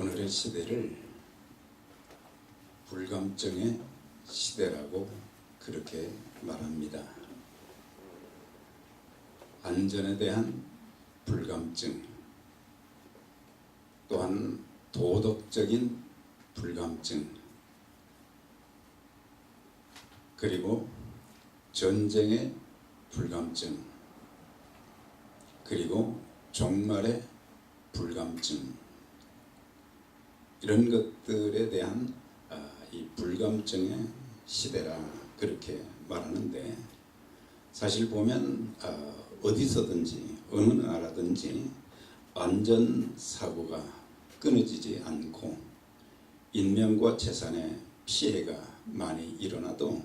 오늘의 시대를 불감증의 시대라고 그렇게 말합니다. 안전에 대한 불감증, 또한 도덕적인 불감증, 그리고 전쟁의 불감증, 그리고 종말의 불감증, 이런 것들에 대한 이 불감증의 시대라 그렇게 말하는데, 사실 보면 어디서든지 어느 나라든지 안전사고가 끊어지지 않고 인명과 재산에 피해가 많이 일어나도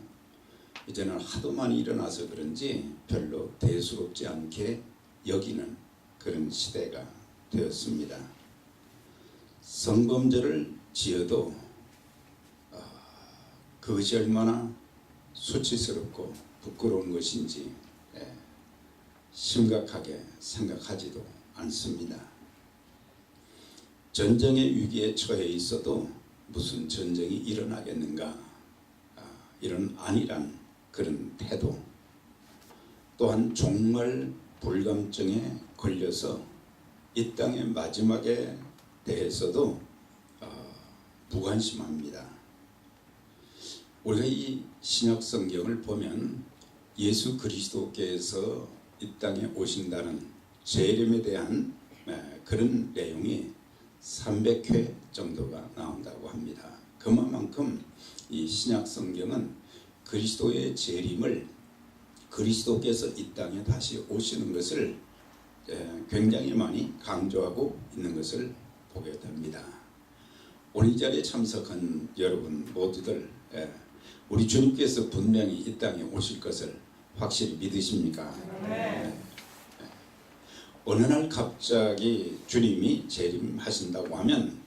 이제는 하도 많이 일어나서 그런지 별로 대수롭지 않게 여기는 그런 시대가 되었습니다. 성범죄를 지어도 그것이 얼마나 수치스럽고 부끄러운 것인지 심각하게 생각하지도 않습니다. 전쟁의 위기에 처해 있어도 무슨 전쟁이 일어나겠는가, 이런 안일한 그런 태도, 또한 종말 불감증에 걸려서 이 땅의 마지막에 대해서도 무관심합니다. 우리가 이 신약 성경을 보면 예수 그리스도께서 이 땅에 오신다는 재림에 대한 그런 내용이 300회 정도가 나온다고 합니다. 그만큼 이 신약 성경은 그리스도의 재림을, 그리스도께서 이 땅에 다시 오시는 것을 굉장히 많이 강조하고 있는 것을 보게 됩니다. 오늘 이 자리에 참석한 여러분 모두들, 우리 주님께서 분명히 이 땅에 오실 것을 확실히 믿으십니까? 네. 어느 날 갑자기 주님이 재림하신다고 하면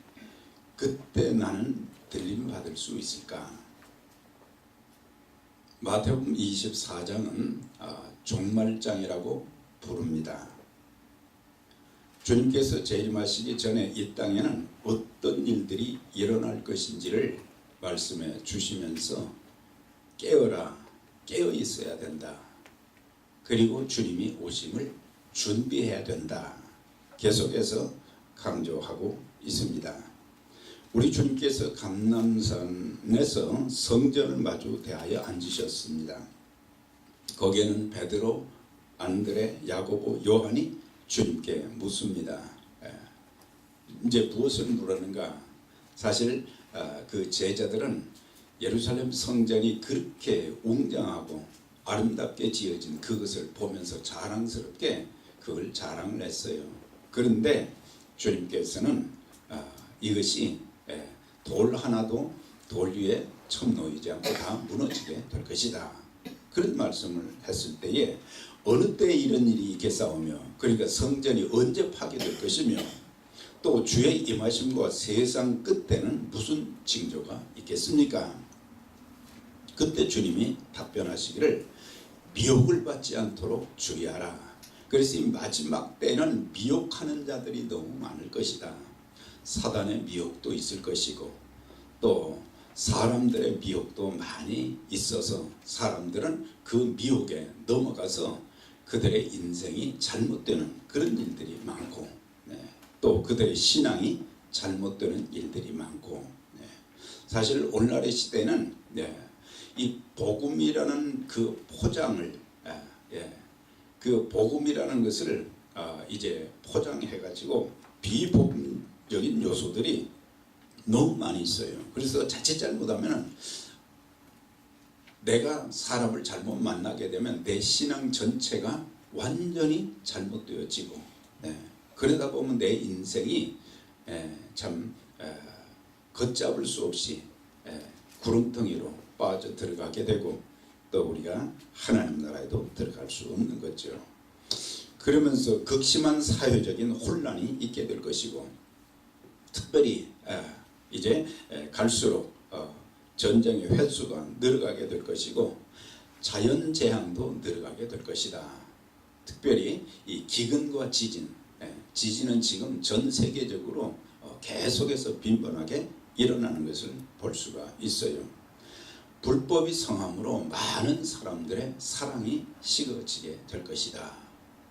그때 나는 들림 받을 수 있을까? 마태복음 24장은 종말장이라고 부릅니다. 주님께서 재림하시기 전에 이 땅에는 어떤 일들이 일어날 것인지를 말씀해 주시면서 깨어라, 깨어 있어야 된다. 그리고 주님이 오심을 준비해야 된다. 계속해서 강조하고 있습니다. 우리 주님께서 감람산에서 성전을 마주 대하여 앉으셨습니다. 거기에는 베드로, 안드레, 야고보, 요한이 주님께 묻습니다. 이제 무엇을 물었는가? 사실 그 제자들은 예루살렘 성전이 그렇게 웅장하고 아름답게 지어진 그것을 보면서 자랑스럽게 그걸 자랑을 했어요. 그런데 주님께서는 이것이 돌 하나도 돌 위에 처음 놓이지 않고 다 무너지게 될 것이다. 그런 말씀을 했을 때에 어느 때 이런 일이 있겠사오며, 그러니까 성전이 언제 파괴될 것이며 또 주의 임하심과 세상 끝에는 무슨 징조가 있겠습니까? 그때 주님이 답변하시기를 미혹을 받지 않도록 주의하라. 그래서 이 마지막 때는 미혹하는 자들이 너무 많을 것이다. 사단의 미혹도 있을 것이고 또 사람들의 미혹도 많이 있어서 사람들은 그 미혹에 넘어가서 그들의 인생이 잘못되는 그런 일들이 많고, 또 그들의 신앙이 잘못되는 일들이 많고, 사실 오늘날의 시대는 이 복음이라는 그 포장을, 그 복음이라는 것을 이제 포장해가지고 비복음적인 요소들이 너무 많이 있어요. 그래서 자칫 잘못하면 내가 사람을 잘못 만나게 되면 내 신앙 전체가 완전히 잘못되어지고, 그러다 보면 내 인생이 참 걷잡을 수 없이 구렁텅이로 빠져 들어가게 되고 또 우리가 하나님 나라에도 들어갈 수 없는 거죠. 그러면서 극심한 사회적인 혼란이 있게 될 것이고, 특별히 이제 갈수록 전쟁의 횟수가 늘어가게 될 것이고 자연재앙도 늘어가게 될 것이다. 특별히 이 기근과 지진, 지진은 지금 전 세계적으로 계속해서 빈번하게 일어나는 것을 볼 수가 있어요. 불법이 성함으로 많은 사람들의 사랑이 식어지게 될 것이다.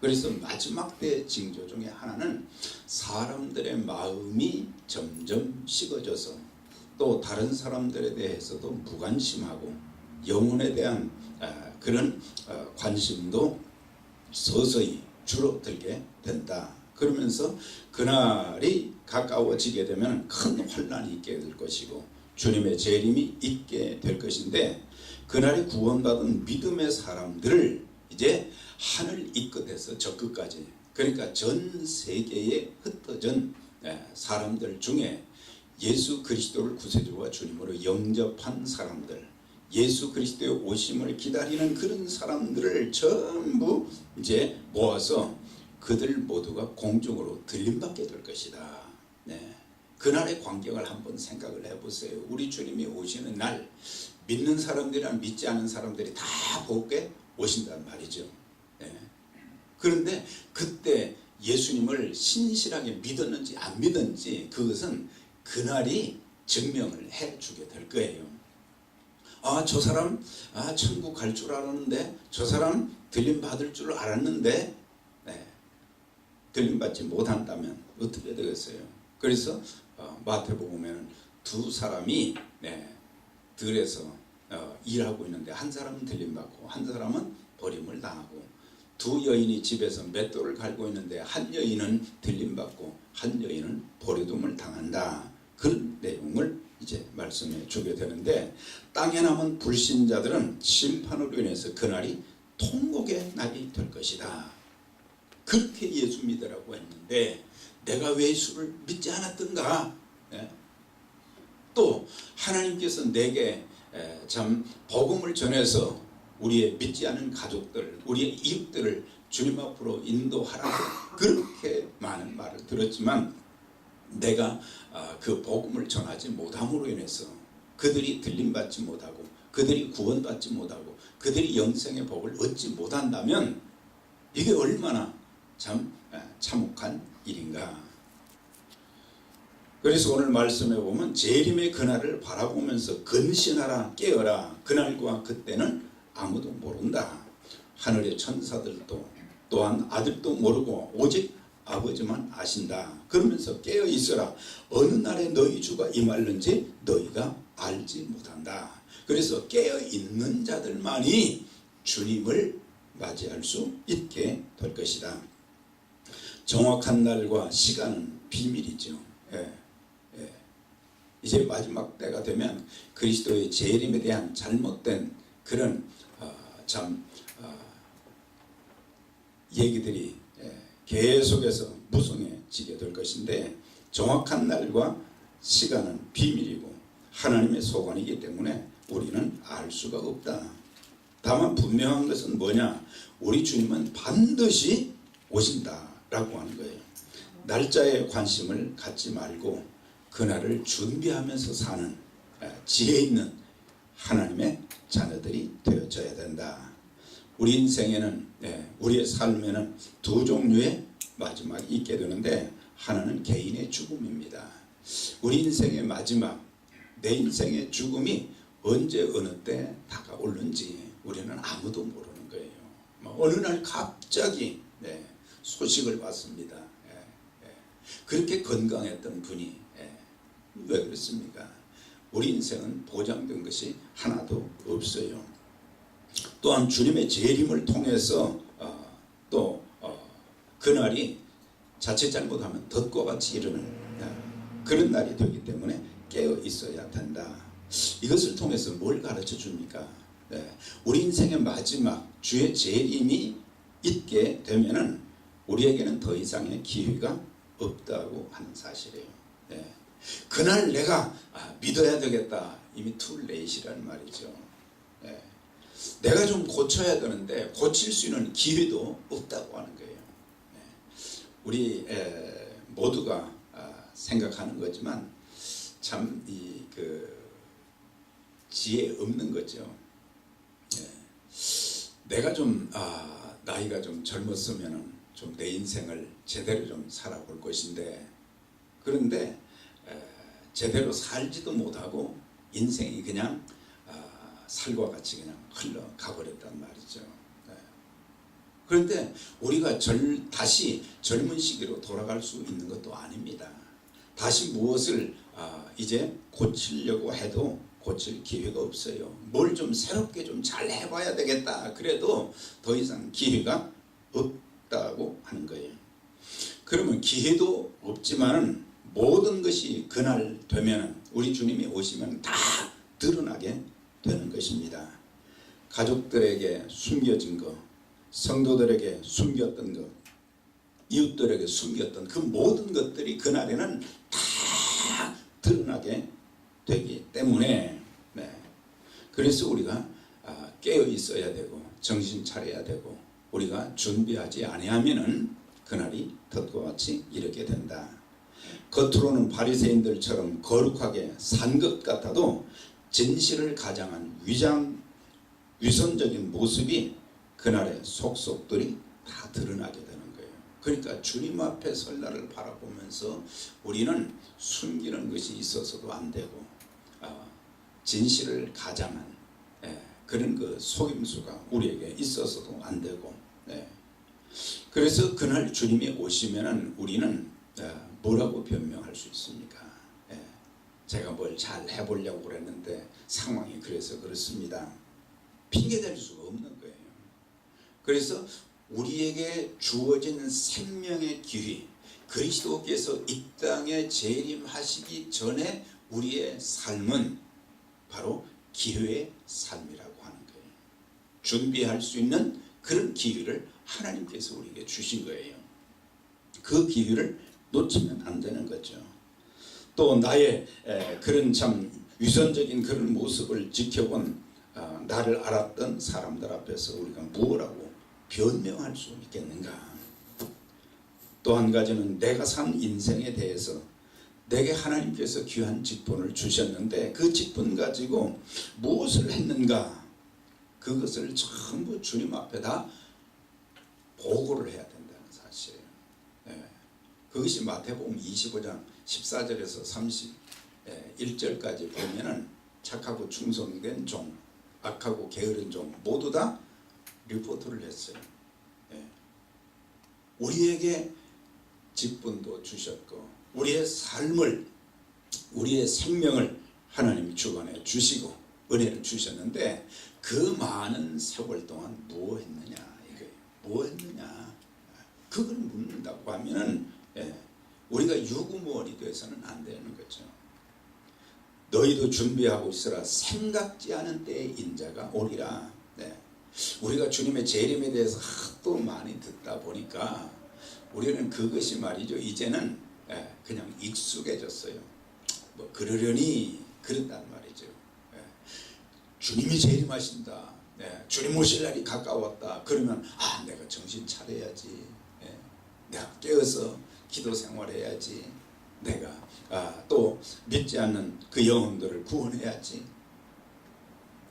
그래서 마지막 때의 징조 중에 하나는 사람들의 마음이 점점 식어져서 또 다른 사람들에 대해서도 무관심하고 영혼에 대한 그런 관심도 서서히 줄어들게 된다. 그러면서 그날이 가까워지게 되면 큰 환난이 있게 될 것이고 주님의 재림이 있게 될 것인데, 그날에 구원받은 믿음의 사람들을 이제 하늘 이 끝에서 저 끝까지, 그러니까 전 세계에 흩어진 사람들 중에 예수 그리스도를 구세주와 주님으로 영접한 사람들, 예수 그리스도의 오심을 기다리는 그런 사람들을 전부 이제 모아서 그들 모두가 공중으로 들림받게 될 것이다. 네. 그날의 광경을 한번 생각을 해보세요. 우리 주님이 오시는 날 믿는 사람들이랑 믿지 않은 사람들이 다 보게 오신단 말이죠. 네. 그런데 그때 예수님을 신실하게 믿었는지 안 믿었는지 그것은 그날이 증명을 해주게 될 거예요. 저 사람 천국 갈 줄 알았는데, 저 사람 들림받을 줄 알았는데 들림받지 못한다면 어떻게 되겠어요? 그래서 마태복음에는 두 사람이 들에서 일하고 있는데 한 사람은 들림받고 한 사람은 버림을 당하고, 두 여인이 집에서 맷돌을 갈고 있는데 한 여인은 들림받고 한 여인은 버려둠을 당한다. 그런 내용을 이제 말씀해 주게 되는데, 땅에 남은 불신자들은 심판으로 인해서 그날이 통곡의 날이 될 것이다. 그렇게 예수 믿으라고 했는데 내가 왜 예수를 믿지 않았던가? 또 하나님께서 내게 참 복음을 전해서 우리의 믿지 않은 가족들, 우리의 이웃들을 주님 앞으로 인도하라고 그렇게 많은 말을 들었지만, 내가 그 복음을 전하지 못함으로 인해서 그들이 들림받지 못하고 그들이 구원받지 못하고 그들이 영생의 복을 얻지 못한다면 이게 얼마나 참 참혹한 일인가. 그래서 오늘 말씀해 보면 재림의 그날을 바라보면서 근신하라, 깨어라. 그날과 그때는 아무도 모른다. 하늘의 천사들도 또한 아들도 모르고 오직 아버지만 아신다. 그러면서 깨어 있어라. 어느 날에 너희 주가 임할는지 너희가 알지 못한다. 그래서 깨어 있는 자들만이 주님을 맞이할 수 있게 될 것이다. 정확한 날과 시간은 비밀이죠. 이제 마지막 때가 되면 그리스도의 재림에 대한 잘못된 그런 얘기들이 계속해서 무성해지게 될 것인데, 정확한 날과 시간은 비밀이고 하나님의 소관이기 때문에 우리는 알 수가 없다. 다만 분명한 것은 뭐냐? 우리 주님은 반드시 오신다라고 하는 거예요. 날짜에 관심을 갖지 말고 그날을 준비하면서 사는 지혜 있는 하나님의 자녀들이 되어져야 된다. 우리 인생에는, 우리의 삶에는 두 종류의 마지막이 있게 되는데, 하나는 개인의 죽음입니다. 우리 인생의 마지막, 내 인생의 죽음이 언제 어느 때 다가올는지 우리는 아무도 모르는 거예요. 어느 날 갑자기 소식을 받습니다. 그렇게 건강했던 분이 왜 그렇습니까? 우리 인생은 보장된 것이 하나도 없어요. 또한 주님의 재림을 통해서 그날이 자칫 잘못하면 덫과 같이 이르는 그런 날이 되기 때문에 깨어 있어야 된다. 이것을 통해서 뭘 가르쳐 줍니까? 우리 인생의 마지막 주의 재림이 있게 되면은 우리에게는 더 이상의 기회가 없다고 하는 사실이에요. 그날 내가 믿어야 되겠다. 이미 too late이라는 말이죠. 내가 좀 고쳐야 되는데 고칠 수 있는 기회도 없다고 하는 거예요. 우리 모두가 생각하는 거지만 참 지혜 없는 거죠. 내가 좀 나이가 좀 젊었으면은 좀 내 인생을 제대로 좀 살아볼 것인데, 그런데 제대로 살지도 못하고 인생이 그냥 살과 같이 그냥 흘러가 버렸단 말이죠. 네. 그런데 우리가 다시 젊은 시기로 돌아갈 수 있는 것도 아닙니다. 다시 무엇을 이제 고치려고 해도 고칠 기회가 없어요. 뭘 좀 새롭게 좀 잘 해봐야 되겠다. 그래도 더 이상 기회가 없다고 하는 거예요. 그러면 기회도 없지만 모든 것이 그날 되면 우리 주님이 오시면 다 드러나게 되는 것입니다. 가족들에게 숨겨진 것, 성도들에게 숨겼던 것, 이웃들에게 숨겼던 그 모든 것들이 그날에는 다 드러나게 되기 때문에 그래서 우리가 깨어 있어야 되고 정신 차려야 되고 우리가 준비하지 아니하면은 그날이 덫과 같이 이렇게 된다. 겉으로는 바리새인들처럼 거룩하게 산 것 같아도 진실을 가장한 위선적인 모습이 그날의 속속들이 다 드러나게 되는 거예요. 그러니까 주님 앞에 설 날을 바라보면서 우리는 숨기는 것이 있어서도 안 되고 진실을 가장한 그런 그 속임수가 우리에게 있어서도 안 되고 그래서 그날 주님이 오시면은 우리는 뭐라고 변명할 수 있습니까? 제가 뭘 잘 해보려고 그랬는데 상황이 그래서 그렇습니다. 핑계댈 수가 없는 거예요. 그래서 우리에게 주어진 생명의 길이 그리스도께서 이 땅에 재림하시기 전에 우리의 삶은 바로 기회의 삶이라고 하는 거예요. 준비할 수 있는 그런 기회를 하나님께서 우리에게 주신 거예요. 그 기회를 놓치면 안 되는 거죠. 또 나의 그런 참 위선적인 그런 모습을 지켜본 나를 알았던 사람들 앞에서 우리가 무엇라고 변명할 수 있겠는가. 또 한 가지는 내가 산 인생에 대해서 내게 하나님께서 귀한 직분을 주셨는데 그 직분 가지고 무엇을 했는가 그것을 전부 주님 앞에 다 보고를 해야 된다는 사실이에요. 그것이 마태복음 25장 14절에서 31절까지 보면은 착하고 충성된 종, 악하고 게으른 종 모두 다 리포트를 했어요. 우리에게 직분도 주셨고 우리의 삶을 우리의 생명을 하나님이 주관해 주시고 은혜를 주셨는데 그 많은 세월 동안 뭐 했느냐 이거예요. 뭐 했느냐 그걸 묻는다고 하면은 우리가 유구무원이 돼서는 안 되는 거죠. 너희도 준비하고 있으라 생각지 않은 때의 인자가 오리라. 우리가 주님의 재림에 대해서 하도 많이 듣다 보니까 우리는 그것이 말이죠. 이제는 그냥 익숙해졌어요. 뭐 그러려니 그런단 말이죠. 주님이 재림하신다. 주님 오실 날이 가까웠다. 그러면 내가 정신 차려야지. 내가 깨어서 기도 생활해야지. 내가 또 믿지 않는 그 영혼들을 구원해야지.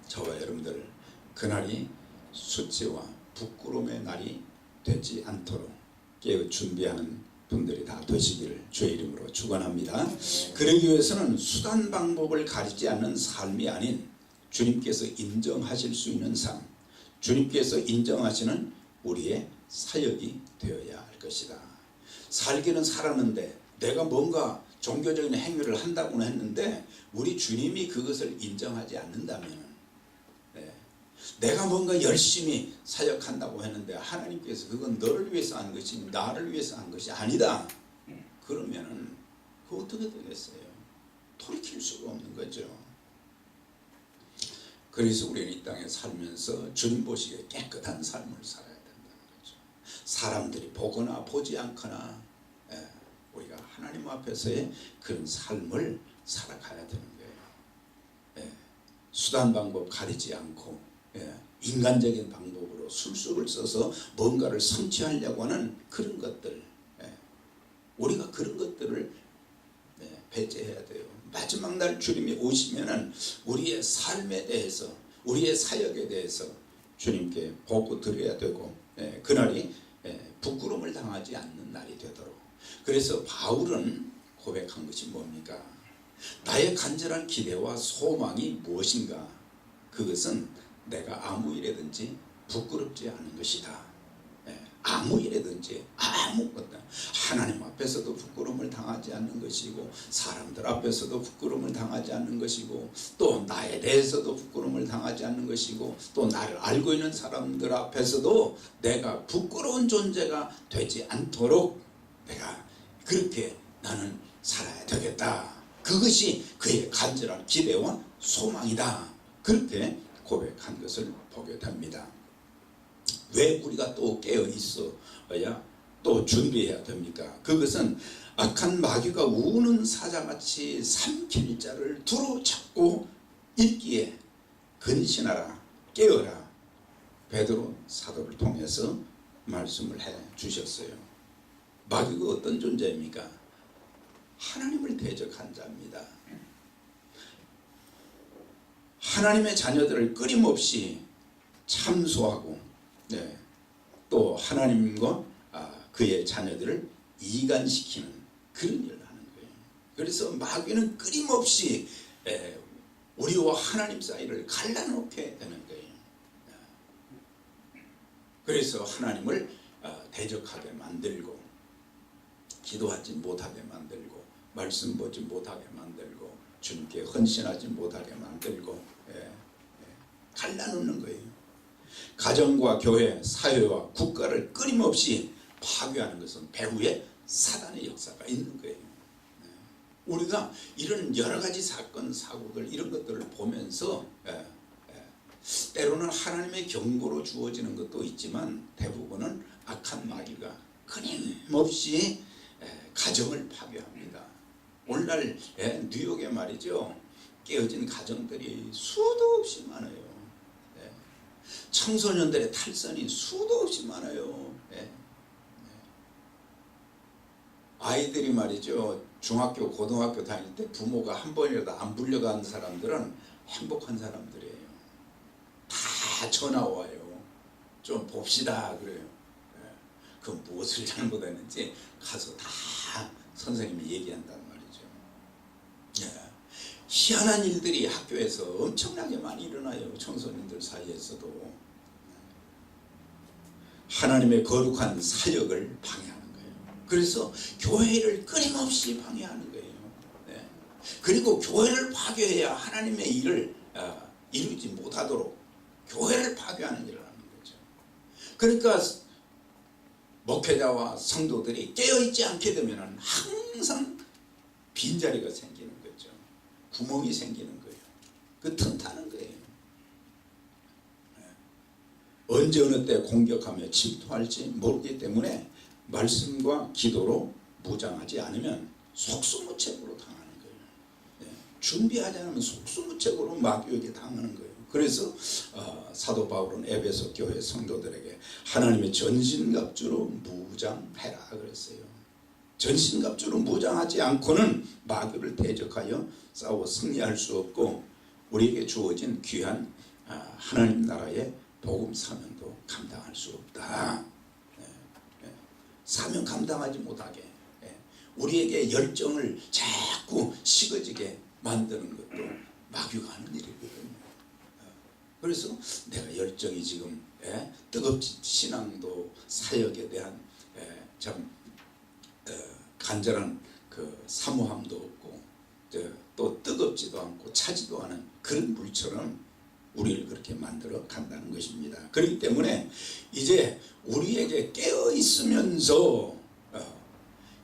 저와 여러분들 그날이 수치와 부끄러움의 날이 되지 않도록 깨어 준비하는 분들이 다 되시기를 주의 이름으로 축원합니다. 그러기 위해서는 수단 방법을 가리지 않는 삶이 아닌 주님께서 인정하실 수 있는 삶, 주님께서 인정하시는 우리의 사역이 되어야 할 것이다. 살기는 살았는데 내가 뭔가 종교적인 행위를 한다고는 했는데 우리 주님이 그것을 인정하지 않는다면 내가 뭔가 열심히 사역한다고 했는데 하나님께서 그건 너를 위해서 한 것이 나를 위해서 한 것이 아니다. 그러면은 그 어떻게 되겠어요? 돌이킬 수가 없는 거죠. 그래서 우리는 이 땅에 살면서 주님 보시기에 깨끗한 삶을 살아야 된다는 거죠. 사람들이 보거나 보지 않거나 우리가 하나님 앞에서의 그런 삶을 살아가야 되는 거예요. 수단 방법 가리지 않고 인간적인 방법으로 술수를 써서 뭔가를 성취하려고 하는 그런 것들 우리가 그런 것들을 배제해야 돼요. 마지막 날 주님이 오시면은 우리의 삶에 대해서 우리의 사역에 대해서 주님께 보고 드려야 되고 그날이 부끄러움을 당하지 않는 날이 되도록. 그래서 바울은 고백한 것이 뭡니까? 나의 간절한 기대와 소망이 무엇인가? 그것은 내가 아무 일에든지 부끄럽지 않은 것이다. 아무 일에든지 아무것도 하나님 앞에서도 부끄러움을 당하지 않는 것이고, 사람들 앞에서도 부끄러움을 당하지 않는 것이고, 또 나에 대해서도 부끄러움을 당하지 않는 것이고, 또 나를 알고 있는 사람들 앞에서도 내가 부끄러운 존재가 되지 않도록 내가 그렇게 나는 살아야 되겠다. 그것이 그의 간절한 기대와 소망이다. 그렇게 고백한 것을 보게 됩니다. 왜 우리가 또 깨어 있어야 또 준비해야 됩니까? 그것은 악한 마귀가 우는 사자같이 삼킬 자를 두루 잡고 있기에 근신하라, 깨어라. 베드로 사도를 통해서 말씀을 해 주셨어요. 마귀가 어떤 존재입니까? 하나님을 대적한 자입니다. 하나님의 자녀들을 끊임없이 참소하고, 또 하나님과 그의 자녀들을 이간시키는 그런 일을 하는 거예요. 그래서 마귀는 끊임없이 우리와 하나님 사이를 갈라놓게 되는 거예요. 그래서 하나님을 대적하게 만들고, 기도하지 못하게 만들고, 말씀 보지 못하게 만들고, 주님께 헌신하지 못하게 만들고, 갈라놓는 거예요. 가정과 교회, 사회와 국가를 끊임없이 파괴하는 것은 배후에 사단의 역사가 있는 거예요. 우리가 이런 여러 가지 사건, 사고들 이런 것들을 보면서 때로는 하나님의 경고로 주어지는 것도 있지만, 대부분은 악한 마귀가 끊임없이 가정을 파괴합니다. 오늘날 뉴욕에 말이죠, 깨어진 가정들이 수도 없이 많아요. 청소년들의 탈선이 수도 없이 많아요. 아이들이 말이죠, 중학교, 고등학교 다닐 때 부모가 한 번이라도 안 불려간 사람들은 행복한 사람들이에요. 다 전화 와요. 좀 봅시다 그래요. 그 무엇을 잘못했는지 가서 다 선생님이 얘기한단 말이죠. 희한한 일들이 학교에서 엄청나게 많이 일어나요. 청소년들 사이에서도. 하나님의 거룩한 사역을 방해하는 거예요. 그래서 교회를 끊임없이 방해하는 거예요. 그리고 교회를 파괴해야 하나님의 일을 이루지 못하도록 교회를 파괴하는 일을 하는 거죠. 그러니까 목회자와 성도들이 깨어있지 않게 되면 항상 빈자리가 생기는 거죠. 구멍이 생기는 거예요. 그 틈타는 거예요. 언제 어느 때 공격하며 침투할지 모르기 때문에 말씀과 기도로 무장하지 않으면 속수무책으로 당하는 거예요. 준비하지 않으면 속수무책으로 마귀에게 당하는 거예요. 그래서 사도 바울은 에베소 교회 성도들에게 하나님의 전신갑주로 무장해라 그랬어요. 전신갑주로 무장하지 않고는 마귀를 대적하여 싸워 승리할 수 없고, 우리에게 주어진 귀한 하나님 나라의 복음 사명도 감당할 수 없다. 사명 감당하지 못하게 우리에게 열정을 자꾸 식어지게 만드는 것도 마귀가 하는 일이거든요. 그래서 내가 열정이 지금 뜨겁지, 신앙도 사역에 대한 참 간절한 그 사모함도 없고, 또 뜨겁지도 않고 차지도 않은 그런 물처럼 우리를 그렇게 만들어 간다는 것입니다. 그렇기 때문에 이제 우리에게 깨어 있으면서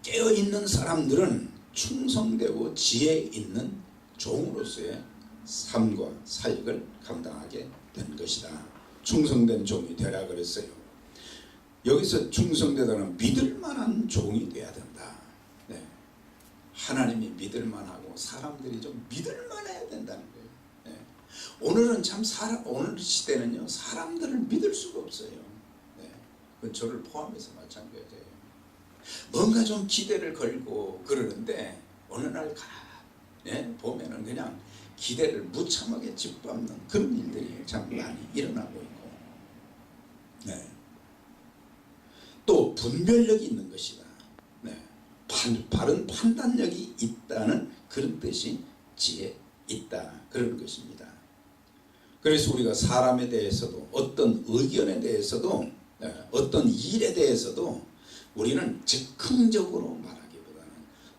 깨어 있는 사람들은 충성되고 지혜 있는 종으로서의 삶과 사역을 감당하게 된 것이다. 충성된 종이 되라 그랬어요. 여기서 충성되다는 믿을 만한 종이 돼야 된다. 하나님이 믿을 만하고 사람들이 좀 믿을 만해야 된다는 거예요. 오늘은 참 오늘 시대는요, 사람들을 믿을 수가 없어요. 그건 저를 포함해서 마찬가지예요. 뭔가 좀 기대를 걸고 그러는데 어느 날 보면은 그냥 기대를 무참하게 짓밟는 그런 일들이 참 많이 일어나고 있고, 또 분별력이 있는 것이다. 바른 판단력이 있다는 그런 뜻이 지혜 있다 그런 것입니다. 그래서 우리가 사람에 대해서도 어떤 의견에 대해서도 어떤 일에 대해서도 우리는 즉흥적으로 말하기보다는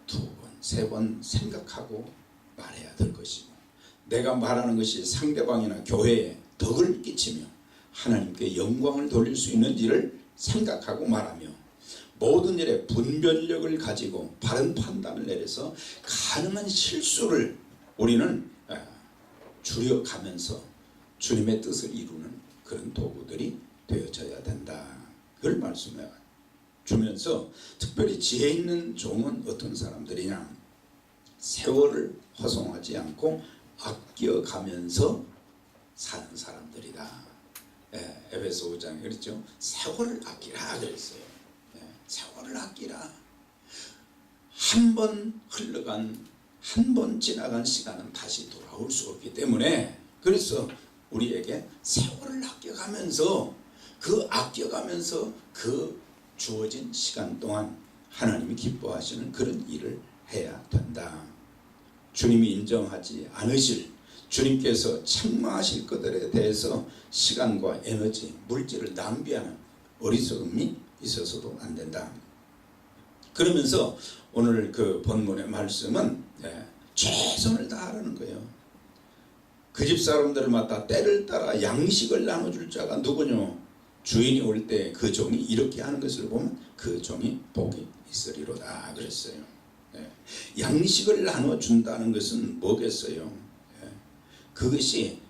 2번, 3번 생각하고 말해야 될 것이고, 내가 말하는 것이 상대방이나 교회에 덕을 끼치며 하나님께 영광을 돌릴 수 있는지를 생각하고 말하며, 모든 일에 분별력을 가지고 바른 판단을 내려서 가능한 실수를 우리는 줄여가면서 주님의 뜻을 이루는 그런 도구들이 되어져야 된다. 그걸 말씀해 주면서, 특별히 지혜 있는 종은 어떤 사람들이냐, 세월을 허송하지 않고 아껴가면서 사는 사람들이다. 에베소 5장에 그랬죠. 세월을 아끼라 그랬어요. 세월을 아끼라. 한 번 흘러간, 한 번 지나간 시간은 다시 돌아올 수 없기 때문에, 그래서 우리에게 세월을 아껴가면서 그 주어진 시간 동안 하나님이 기뻐하시는 그런 일을 해야 된다. 주님이 인정하지 않으실, 주님께서 책망하실 것들에 대해서 시간과 에너지, 물질을 낭비하는 어리석음이 있어서도 안 된다. 그러면서 오늘 그 본문의 말씀은 최선을 다하라는 거예요. 그 집 사람들을 맡아 때를 따라 양식을 나눠줄 자가 누구뇨? 주인이 올 때 그 종이 이렇게 하는 것을 보면 그 종이 복이 있으리로다 그랬어요. 양식을 나눠준다는 것은 뭐겠어요? 그것이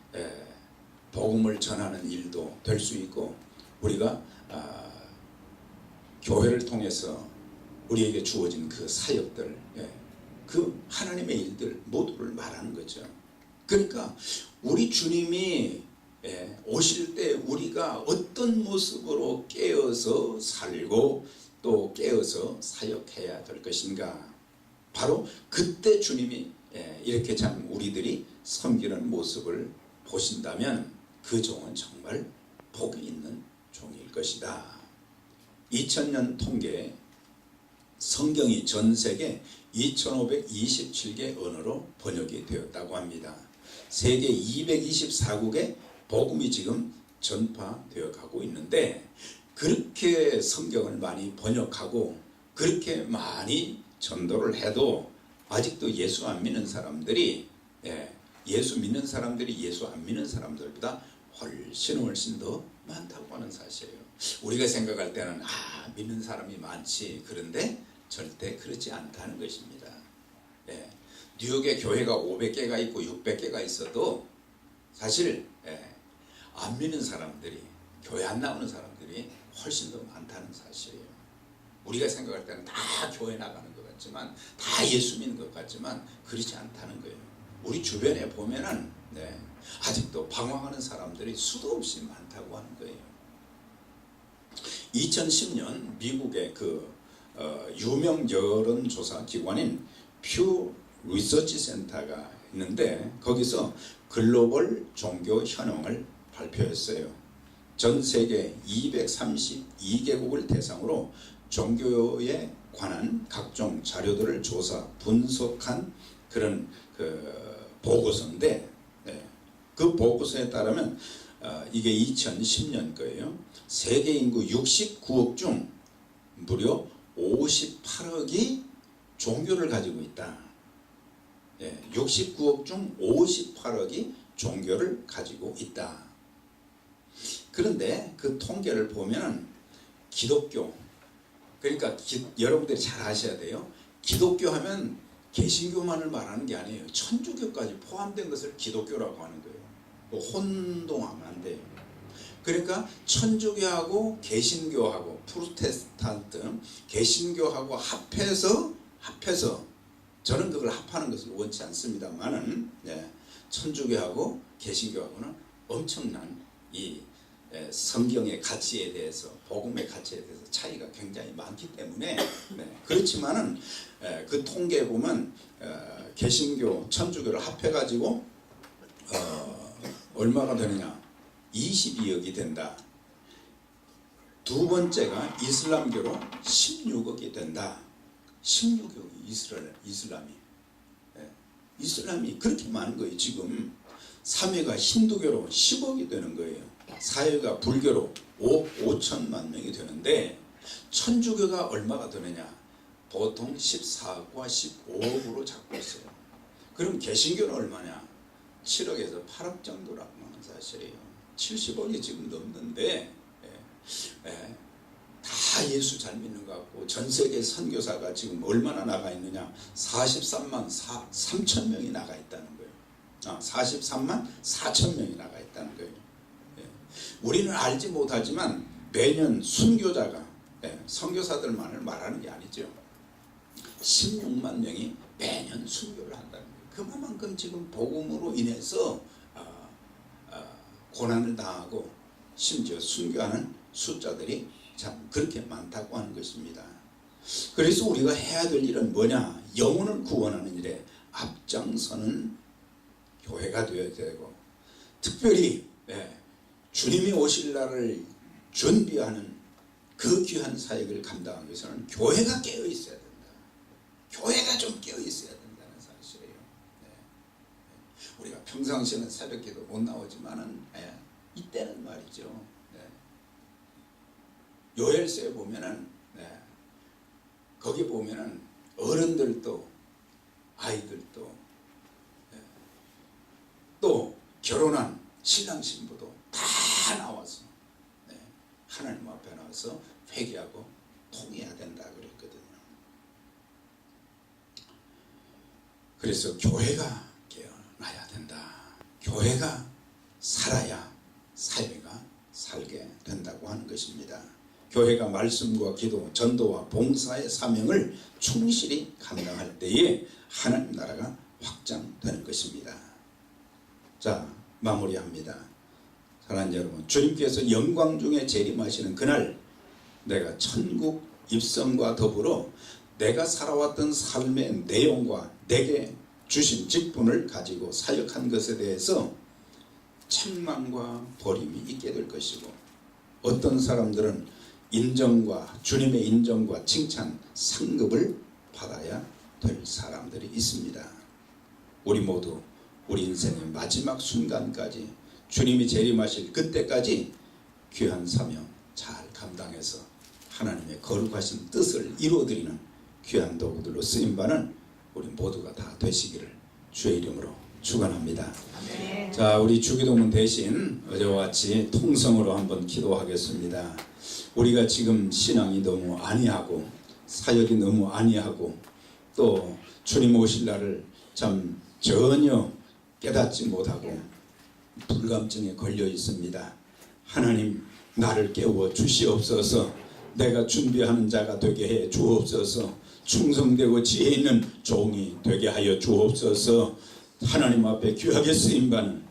복음을 전하는 일도 될 수 있고, 우리가 교회를 통해서 우리에게 주어진 그 사역들, 그 하나님의 일들 모두를 말하는 거죠. 그러니까 우리 주님이 오실 때 우리가 어떤 모습으로 깨어서 살고 또 깨어서 사역해야 될 것인가, 바로 그때 주님이 이렇게 참 우리들이 섬기는 모습을 보신다면 그 종은 정말 복이 있는 종일 것이다. 2000년 통계에 성경이 전 세계 2527개 언어로 번역이 되었다고 합니다. 세계 224국에 복음이 지금 전파되어 가고 있는데, 그렇게 성경을 많이 번역하고 그렇게 많이 전도를 해도 아직도 예수 안 믿는 사람들이, 예수 믿는 사람들이 예수 안 믿는 사람들보다 훨씬 더 많다고 하는 사실이에요. 우리가 생각할 때는 믿는 사람이 많지, 그런데 절대 그렇지 않다는 것입니다. 뉴욕에 교회가 500개가 있고 600개가 있어도 사실 안 믿는 사람들이, 교회 안 나오는 사람들이 훨씬 더 많다는 사실이에요. 우리가 생각할 때는 다 교회 나가는 것 같지만, 다 예수 믿는 것 같지만 그렇지 않다는 거예요. 우리 주변에 보면은 아직도 방황하는 사람들이 수도 없이 많다고 하는 거예요. 2010년 미국의 그 유명 여론조사 기관인 퓨 리서치 센터가 있는데, 거기서 글로벌 종교 현황을 발표했어요. 전 세계 232개국을 대상으로 종교에 관한 각종 자료들을 조사 분석한 그런 보고서인데, 그 보고서에 따르면 이게 2010년 거예요. 세계 인구 69억 중 무려 58억이 종교를 가지고 있다. 69억 중 58억이 종교를 가지고 있다. 그런데 그 통계를 보면 기독교, 그러니까 여러분들이 잘 아셔야 돼요. 기독교 하면 개신교만을 말하는 게 아니에요. 천주교까지 포함된 것을 기독교라고 하는 거예요. 뭐 혼동하면 안 돼요. 그러니까 천주교하고 개신교하고 프로테스탄트, 개신교하고 합해서 저는 그걸 합하는 것을 원치 않습니다만은, 천주교하고 개신교하고는 엄청난 이 성경의 가치에 대해서, 복음의 가치에 대해서 차이가 굉장히 많기 때문에, 그렇지만은 그 통계에 보면 개신교, 천주교를 합해가지고 얼마가 되느냐, 22억이 된다. 두 번째가 이슬람교로 16억이 된다. 16억이 이슬람이. 이슬람이 그렇게 많은 거예요. 지금 3회가 힌두교로 10억이 되는 거예요. 4회가 불교로 5천만 명이 되는데 천주교가 얼마가 되느냐? 보통 14억과 15억으로 잡고 있어요. 그럼 개신교는 얼마냐? 7억에서 8억 정도라고 하는 사실이에요. 70억이 지금 넘는데 다 예수 잘 믿는 것 같고 전 세계 선교사가 지금 얼마나 나가 있느냐? 43만 3천 명이 나가 있다는 거예요. 43만 4천 명이 나가 있다는 거예요. 우리는 알지 못하지만 매년 순교자가 선교사들만을 말하는 게 아니죠. 16만 명이 매년 순교를 한다는 거예요. 그만큼 지금 복음으로 인해서 고난을 당하고 심지어 순교하는 숫자들이 참 그렇게 많다고 하는 것입니다. 그래서 우리가 해야 될 일은 뭐냐? 영혼을 구원하는 일에 앞장서는 교회가 되어야 되고, 특별히 주님이 오실 날을 준비하는 그 귀한 사역을 감당하기 위해서는 교회가 깨어 있어야 된다. 교회가 좀 깨어 있어야 된다는 사실이에요. 우리가 평상시에는 새벽기도 못 나오지만은 이때는 말이죠. 요엘서에 보면은 거기 보면은 어른들도 아이들도 또 결혼한 신랑 신부도 다 나와서 하나님 앞에 나와서 회개하고 통해야 된다 그랬거든요. 그래서 교회가 깨어나야 된다. 교회가 살아야 사회가 살게 된다고 하는 것입니다. 교회가 말씀과 기도, 전도와 봉사의 사명을 충실히 감당할 때에 하나님 나라가 확장되는 것입니다. 자, 마무리합니다. 사랑하는 여러분, 주님께서 영광 중에 재림하시는 그날 내가 천국 입성과 더불어 내가 살아왔던 삶의 내용과 내게 주신 직분을 가지고 사역한 것에 대해서 책망과 버림이 있게 될 것이고, 어떤 사람들은 인정과 주님의 인정과 칭찬, 상급을 받아야 될 사람들이 있습니다. 우리 모두 우리 인생의 마지막 순간까지 주님이 재림하실 그때까지 귀한 사명 잘 감당해서 하나님의 거룩하신 뜻을 이루어드리는 귀한 도구들로 쓰임받는 우리 모두가 다 되시기를 주의 이름으로 축원합니다. 네. 자, 우리 주기도문 대신 어제와 같이 통성으로 한번 기도하겠습니다. 우리가 지금 신앙이 너무 안이하고 사역이 너무 안이하고 또 주님 오실 날을 참 전혀 깨닫지 못하고 불감증에 걸려 있습니다. 하나님, 나를 깨워 주시옵소서. 내가 준비하는 자가 되게 해 주옵소서. 충성되고 지혜 있는 종이 되게 하여 주옵소서. 하나님 앞에 귀하게 쓰임받는